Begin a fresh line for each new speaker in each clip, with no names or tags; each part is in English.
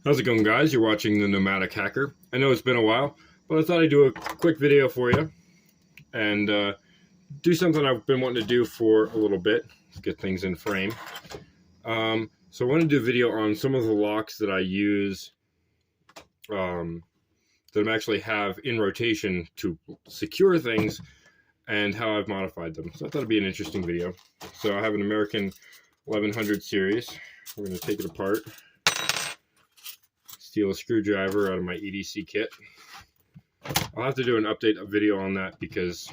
How's it going, guys? You're watching the Nomadic Hacker. I know it's been a while, but I thought I'd do a quick video for you and do something I've been wanting to do for a little bit. Let's get things in frame. So I want to do a video on some of the locks that I use that I actually have in rotation to secure things and how I've modified them. So I thought it'd be an interesting video. So I have an American 1100 series. We're going to take it apart. Steal a screwdriver out of my EDC kit. I'll have to do an update video on that because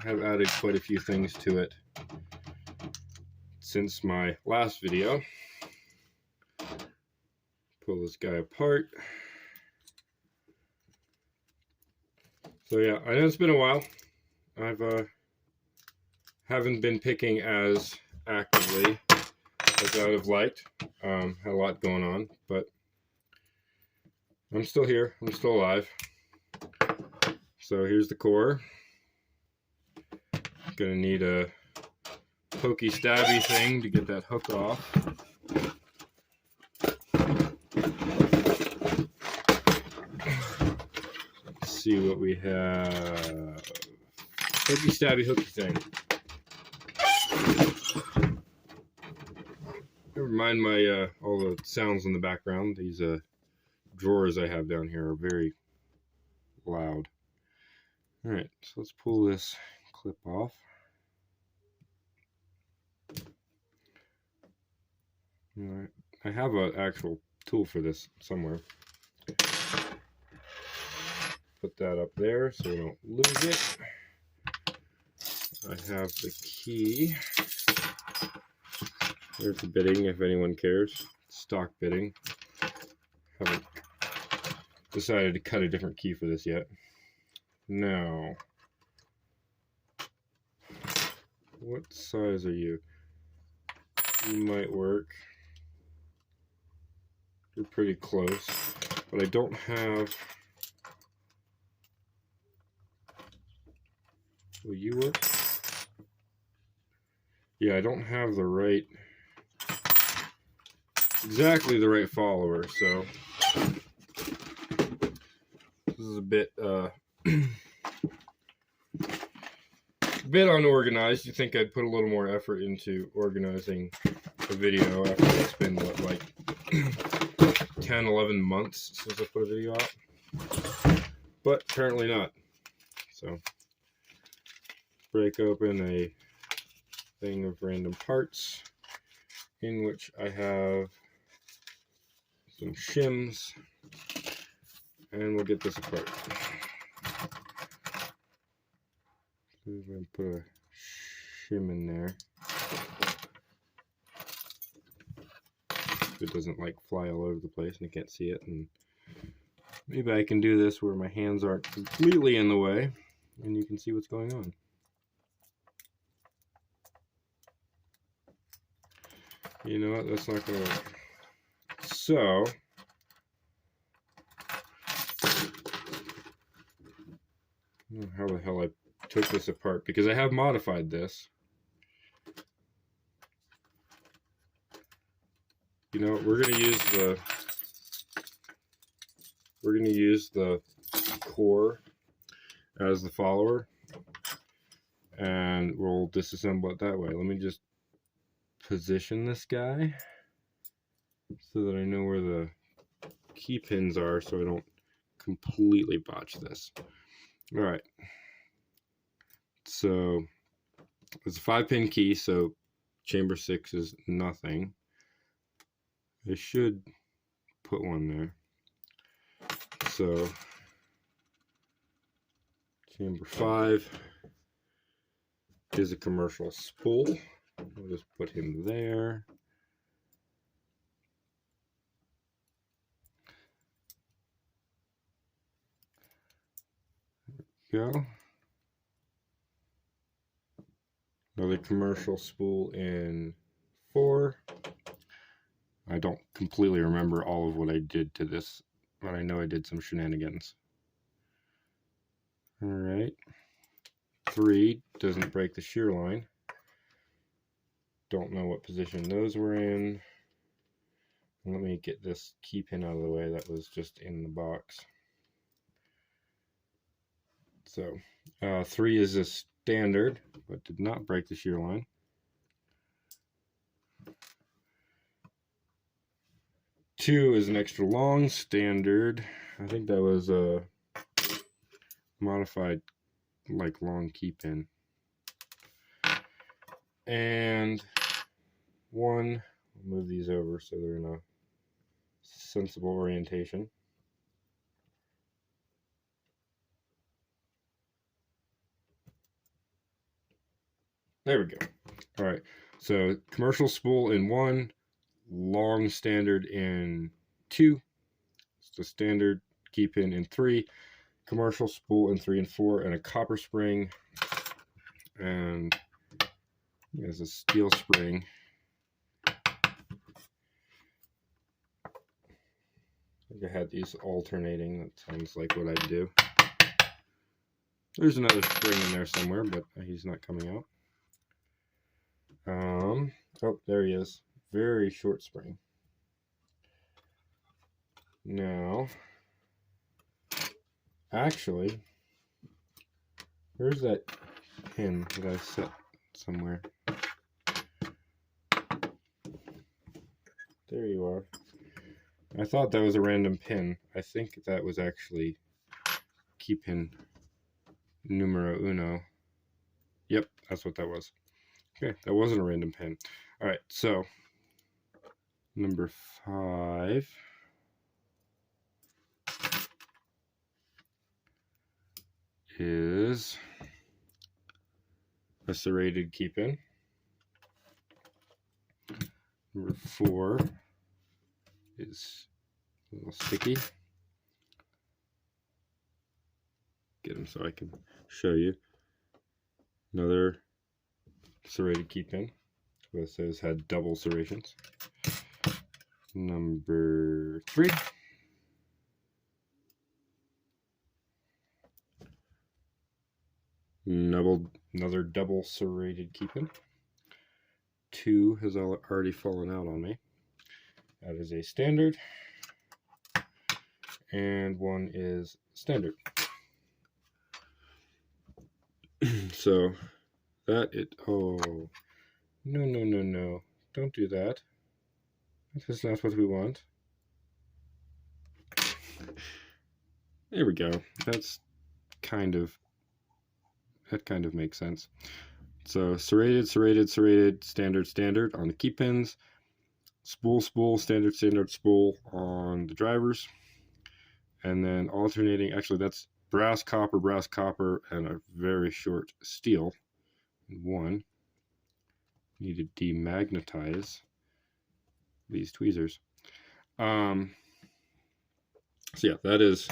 I have added quite a few things to it since my last video. Pull this guy apart. So yeah, I know it's been a while. I've haven't been picking as actively as I would have liked. Had a lot going on, but I'm still here. I'm still alive. So here's the core. Gonna need a pokey stabby thing to get that hook off. Let's see what we have. Pokey stabby hooky thing. Never mind my all the sounds in the background. These drawers I have down here are very loud. Alright, so let's pull this clip off. Alright, I have an actual tool for this somewhere. Put that up there so we don't lose it. I have the key. There's the bitting if anyone cares. Stock bitting. Haven't decided to cut a different key for this yet. Now, what size are you? You might work. You're pretty close, but I don't have. Will you work? Yeah, I don't have the right, exactly the right follower, so this is a bit bit unorganized. You think I'd put a little more effort into organizing a video after it's been what, like 10-11 months since I put a video out, but apparently not. So break open a thing of random parts in which I have some shims, and we'll get this apart. I'm going to put a shim in there. It doesn't like fly all over the place and you can't see it. And maybe I can do this where my hands aren't completely in the way and you can see what's going on. You know what? That's not going to work. So I don't know how the hell I took this apart because I have modified this. You know, we're going to use the core as the follower, and we'll disassemble it that way. Let me just position this guy so that I know where the key pins are so I don't completely botch this. All right. So it's a 5-pin key, so chamber 6 is nothing. I should put one there. So chamber 5 is a commercial spool. We'll just put him there. There we go. Another commercial spool in 4. I don't completely remember all of what I did to this, but I know I did some shenanigans. Alright. 3 doesn't break the shear line. Don't know what position those were in. Let me get this key pin out of the way that was just in the box. So 3 is a standard, but did not break the shear line. 2 is an extra long standard. I think that was a modified like long key pin. And 1, I'll move these over so they're in a sensible orientation. There we go. All right, so commercial spool in 1, long standard in 2, it's the standard key pin in 3, commercial spool in 3 and 4, and a copper spring, and there's a steel spring. I think I had these alternating. That sounds like what I'd do. There's another spring in there somewhere, but he's not coming out. Oh, there he is. Very short spring. Now, actually, where's that pin that I set somewhere? There you are. I thought that was a random pin. I think that was actually key pin numero uno. Yep, that's what that was. Okay, that wasn't a random pin. All right, so number 5 is a serrated key pin. Number 4 is a little sticky. Get them so I can show you. Another serrated key pin. What it says had double serrations. Number 3. Another double serrated key pin. 2 has already fallen out on me. That is a standard. And 1 is standard. So that oh, no. Don't do that. That's not what we want. There we go. That kind of makes sense. So serrated, standard on the key pins. Spool, standard spool on the drivers. And then alternating, actually that's brass, copper, and a very short steel. 1. Need to demagnetize these tweezers. So yeah, that is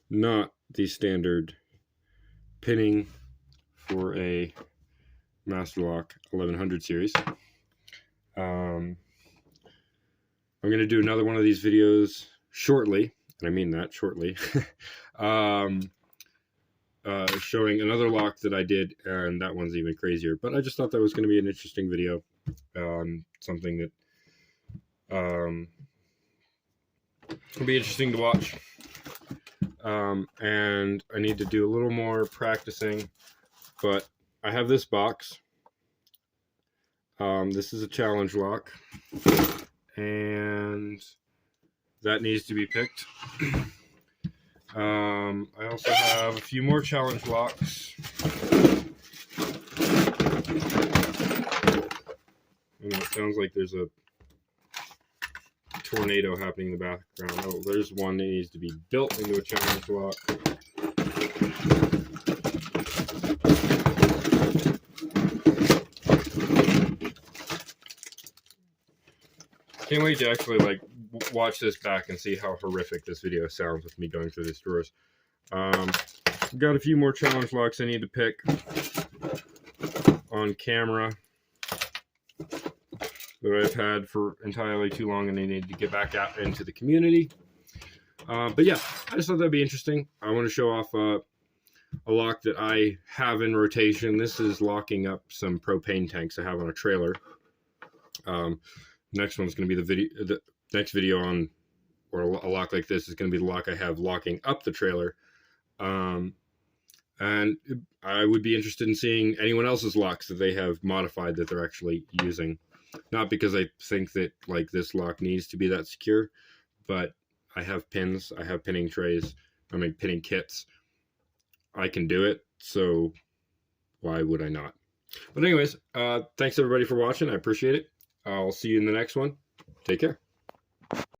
not the standard pinning for a Master-Lock 1100 series. I'm going to do another one of these videos shortly, and I mean that shortly, showing another lock that I did, and that one's even crazier. But I just thought that was going to be an interesting video, something that will be interesting to watch. And I need to do a little more practicing, but I have this box. This is a challenge lock, and that needs to be picked. I also have a few more challenge locks. And it sounds like there's a tornado happening in the background. Oh, there's one that needs to be built into a challenge lock. Can't wait to actually watch this back and see how horrific this video sounds with me going through these drawers. I've got a few more challenge locks I need to pick on camera that I've had for entirely too long, and they need to get back out into the community. But yeah, I just thought that'd be interesting. I want to show off a lock that I have in rotation. This is locking up some propane tanks I have on a trailer. Next one's going to be next video on, or a lock like this is going to be the lock I have locking up the trailer. And I would be interested in seeing anyone else's locks that they have modified that they're actually using. Not because I think that like this lock needs to be that secure, but I have pins, I have pinning trays, I mean pinning kits. I can do it, so why would I not? But anyways, thanks everybody for watching. I appreciate it. I'll see you in the next one. Take care.